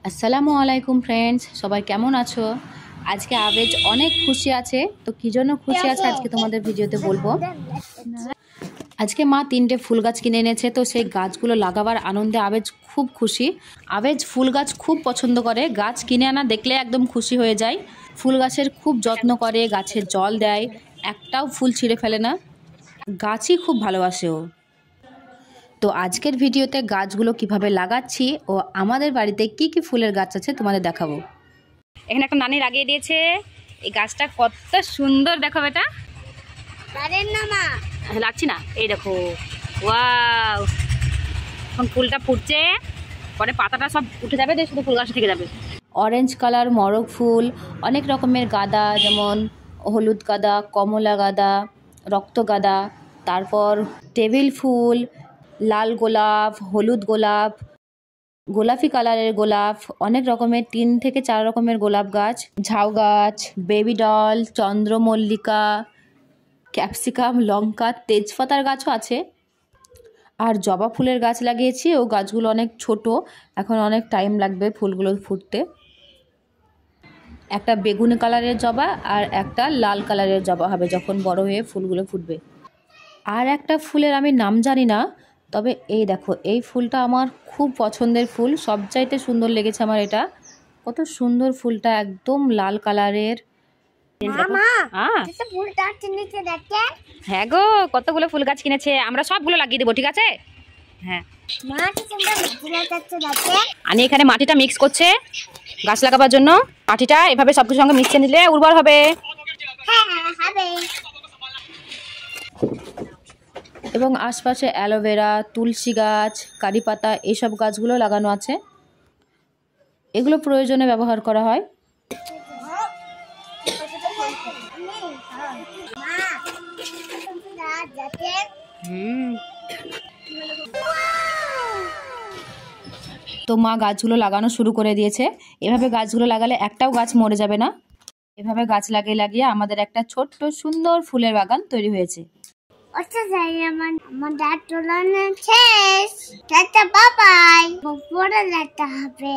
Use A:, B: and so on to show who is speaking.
A: আসসালামু আলাইকুম ফ্রেন্ডস, সবাই কেমন আছো? আজকে আবেজ অনেক খুশি আছে। তো কী জন্য খুশি আছে আজকে তোমাদের ভিডিওতে বলবো। আজকে মা 3টে ফুল গাছ কিনে এনেছে, তো সেই গাছগুলো লাগাবার আনন্দে আবেজ খুব খুশি। আবেজ ফুল গাছ খুব পছন্দ করে, গাছ কিনে আনা দেখলে একদম খুশি হয়ে যায়। ফুল গাছের খুব যত্ন করে, গাছে জল দেয়, একটাও ফুল ছিঁড়ে ফেলে না, গাছই খুব ভালোবাসে ও। তো আজকের ভিডিওতে গাছগুলো কিভাবে লাগাচ্ছি ও আমাদের বাড়িতে কি কি ফুলের গাছ আছে তোমাদের দেখাবো। এখানে একটা নানি লাগিয়ে দিয়েছে, এই গাছটা কত সুন্দর দেখো বেটা। লাগছি না, এই দেখো, ওয়াও, এখন ফুলটা ফুটছে, পরে পাতাটা সব উঠে যাবে, দিয়ে শুধু ফুল গাছ থেকে যাবে। অরেঞ্জ কালার মরক ফুল, অনেক রকমের গাঁদা, যেমন হলুদ গাঁদা, কমলা গাঁদা, রক্ত গাঁদা, তারপর টেবিল ফুল, লাল গোলাপ, হলুদ গোলাপ, গোলাপি কালারের গোলাপ, অনেক রকমের 3 থেকে 4 রকমের গোলাপ গাছ, ঝাউ গাছ, বেবি ডল, চন্দ্রমল্লিকা, ক্যাপসিকাম, লঙ্কা, তেজপাতার গাছও আছে। আর জবা ফুলের গাছ লাগিয়েছি, ও গাছগুলো অনেক ছোট, এখন অনেক টাইম লাগবে ফুলগুলো ফুটতে। একটা বেগুনি কালারের জবা আর একটা লাল কালারের জবা হবে যখন বড় হয়ে ফুলগুলো ফুটবে। আর একটা ফুলের আমি নাম জানি না, তবে এই দেখো, এই ফুলটা আমার খুব পছন্দের ফুল, সবচাইতে সুন্দর লেগেছে আমার এটা। কত সুন্দর ফুলটা, একদম লাল কালারের। হ্যাঁ গো, কতগুলো ফুল গাছ কিনেছে, আমরা সবগুলো লাগিয়ে দেবো, ঠিক আছে? হ্যাঁ, আমি এখানে মাটিটা মিক্স করছে গাছ লাগাবার জন্য। মাটিটা এভাবে সবকিছুর সঙ্গে মিশিয়ে নিলে উর্বর হবে। এবং আশপাশে অ্যালোভেরা, তুলসী গাছ, কারি পাতা, এইসব গাছগুলো লাগানো আছে। এগুলো প্রয়োজনে ব্যবহার করা হয়। তো মা গাছগুলো লাগানো শুরু করে দিয়েছে। এভাবে গাছগুলো লাগালে একটাও গাছ মরে যাবে না। এভাবে গাছ লাগিয়ে লাগিয়ে আমাদের একটা ছোট্ট সুন্দর ফুলের বাগান তৈরি হয়েছে।
B: আমার দাঁত তোলানো শেষ। টাটা, বাবাই। পরে দেখা হবে।